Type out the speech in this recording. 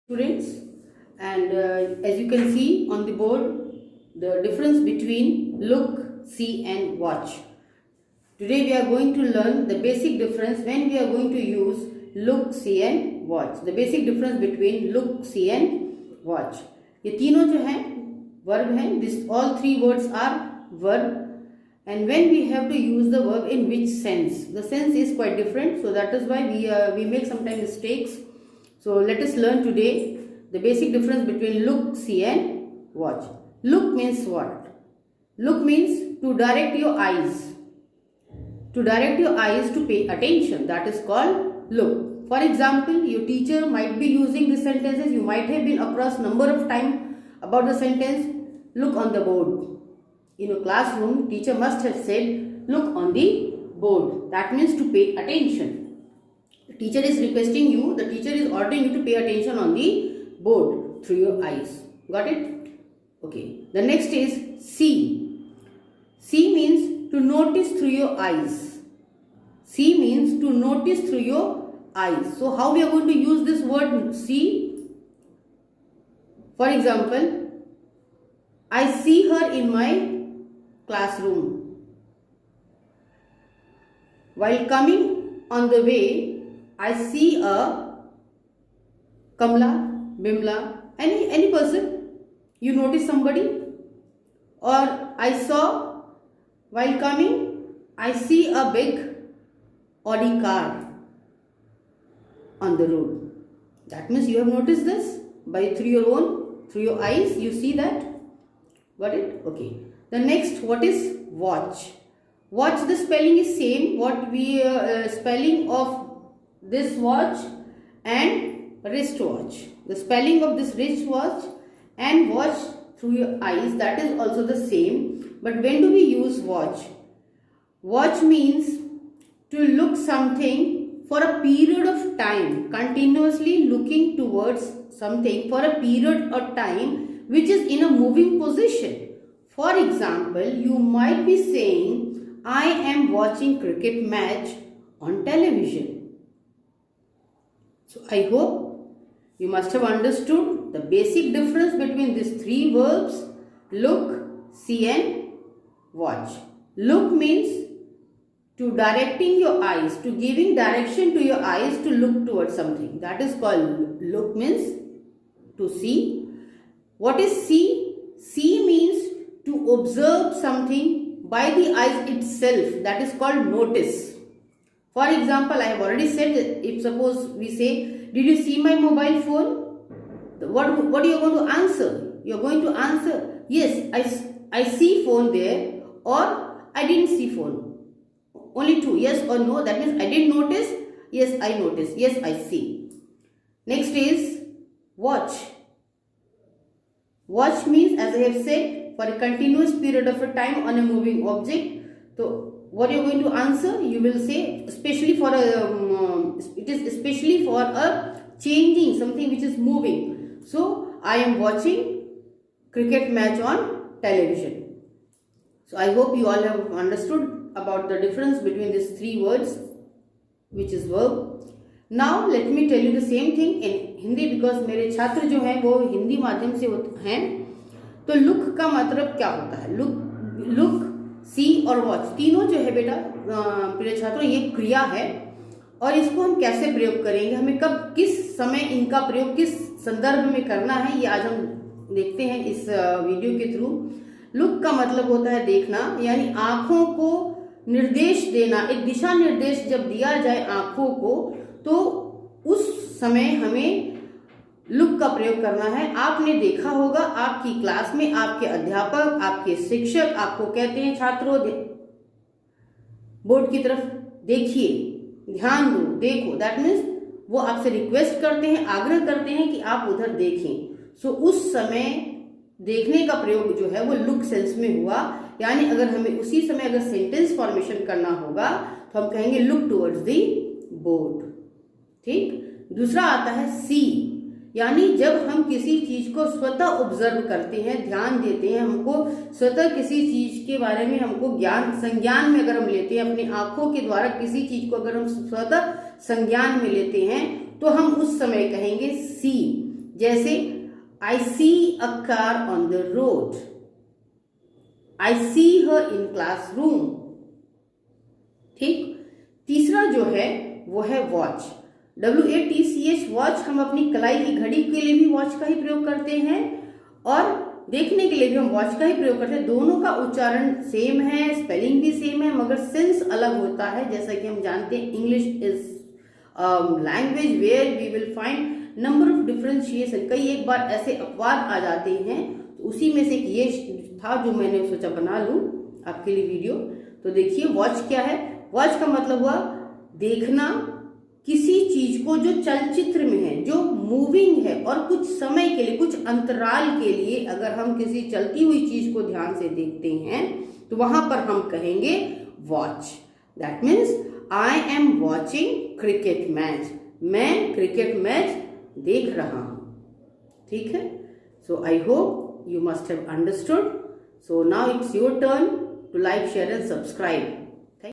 Students, and as you can see on the board, the difference between look, see and watch. Today we are going to learn the basic difference when we are going to use look, see and watch. The basic difference between look, see and watch. ये तीनों जो हैं verb हैं. This all three words are verb. And when we have to use the verb in which sense, the sense is quite different. So that is why we make sometimes mistakes. So let us learn today the basic difference between look, see and watch. Look means what? Look means to direct your eyes. To direct your eyes to pay attention. That is called look. For example, your teacher might be using the sentences. You might have been across number of times about the sentence, look on the board. In a classroom, teacher must have said, look on the board. That means to pay attention. The teacher is requesting you, the teacher is ordering you to pay attention on the board through your eyes. Got it? Okay. The next is see. See means to notice through your eyes. See means to notice through your eyes. So how we are going to use this word see? For example, I see her in my classroom. While coming on the way, I see a Kamla, Bimla, any person. You notice somebody? Or I saw while coming, I see a big Audi car on the road. That means you have noticed this through your eyes. You see that? Got it? Okay. The next, what is watch? Watch, the spelling is same. What we spelling of this watch and wristwatch. The spelling of this wristwatch and watch through your eyes, that is also the same. But when do we use watch? Watch means to look something for a period of time, continuously looking towards something for a period of time which is in a moving position. For example, you might be saying, I am watching cricket match on television. So I hope you must have understood the basic difference between these three verbs, look, see and watch. Look means to directing your eyes, to giving direction to your eyes to look towards something. That is called look, means to see. What is see? See means to observe something by the eyes itself. That is called notice. For example, I have already said that if suppose we say, did you see my mobile phone? What are you going to answer? You are going to answer, yes, I see phone there, or I didn't see phone. Only two, yes or no. That means I didn't notice, yes I noticed, yes I see. Next is watch. Watch means, as I have said, for a continuous period of a time on a moving object. So what you are going to answer? You will say, especially for it is especially for a changing, something which is moving. So I am watching cricket match on television. So I hope you all have understood about the difference between these three words, which is verb. Now let me tell you the same thing in Hindi, because मेरे छात्र जो हैं वो हिंदी माध्यम से हैं. तो look का मतलब क्या होता है? लुक, सी और वॉच, तीनों जो है बेटा प्रिय छात्रों, ये क्रिया है. और इसको हम कैसे प्रयोग करेंगे, हमें कब किस समय इनका प्रयोग किस संदर्भ में करना है, ये आज हम देखते हैं इस वीडियो के थ्रू. लुक का मतलब होता है देखना, यानी आंखों को निर्देश देना. एक दिशा निर्देश जब दिया जाए आंखों को, तो उस समय हमें लुक का प्रयोग करना है. आपने देखा होगा आपकी क्लास में आपके अध्यापक, आपके शिक्षक आपको कहते हैं, छात्रों बोर्ड की तरफ देखिए, ध्यान दो, देखो. दैट मीन्स वो आपसे रिक्वेस्ट करते हैं, आग्रह करते हैं कि आप उधर देखें. सो उस समय देखने का प्रयोग जो है वो लुक सेंस में हुआ. यानी अगर हमें उसी समय अगर सेंटेंस फॉर्मेशन करना होगा तो हम कहेंगे लुक टुवर्ड्स द बोर्ड. ठीक. दूसरा आता है सी, यानी जब हम किसी चीज को स्वतः ऑब्जर्व करते हैं, ध्यान देते हैं, हमको स्वतः किसी चीज के बारे में हमको संज्ञान में अगर हम लेते हैं, अपनी आंखों के द्वारा किसी चीज को अगर हम स्वतः संज्ञान में लेते हैं, तो हम उस समय कहेंगे सी. जैसे I see a car on the road. I see her in classroom. ठीक। तीसरा जो है वो है वॉच। WATCH वॉच हम अपनी कलाई की घड़ी के लिए भी वॉच का ही प्रयोग करते हैं और देखने के लिए भी हम वॉच का ही प्रयोग करते हैं। दोनों का उच्चारण सेम है, स्पेलिंग भी सेम है, मगर सेंस अलग होता है। जैसा कि हम जानते हैं English is language where we will find number of differentiation. कई एक बार ऐसे अपवाद आ जाते हैं, तो उसी में से एक ये था जो मैंने सोचा बना लूं आपके लिए वीडियो। तो देखिए वॉच क्या है। वॉच का मतलब हुआ देखना किसी चीज को जो चलचित्र में है, जो मूविंग है और कुछ समय के लिए, कुछ अंतराल के लिए अगर हम किसी चलती हुई चीज को ध्यान से देखते हैं तो वहां पर हम कहेंगे watch. That means I am watching cricket match. मैं क्रिकेट मैच देख रहा हूं। ठीक है। So I hope you must have understood. So now it's your turn to like, share and subscribe.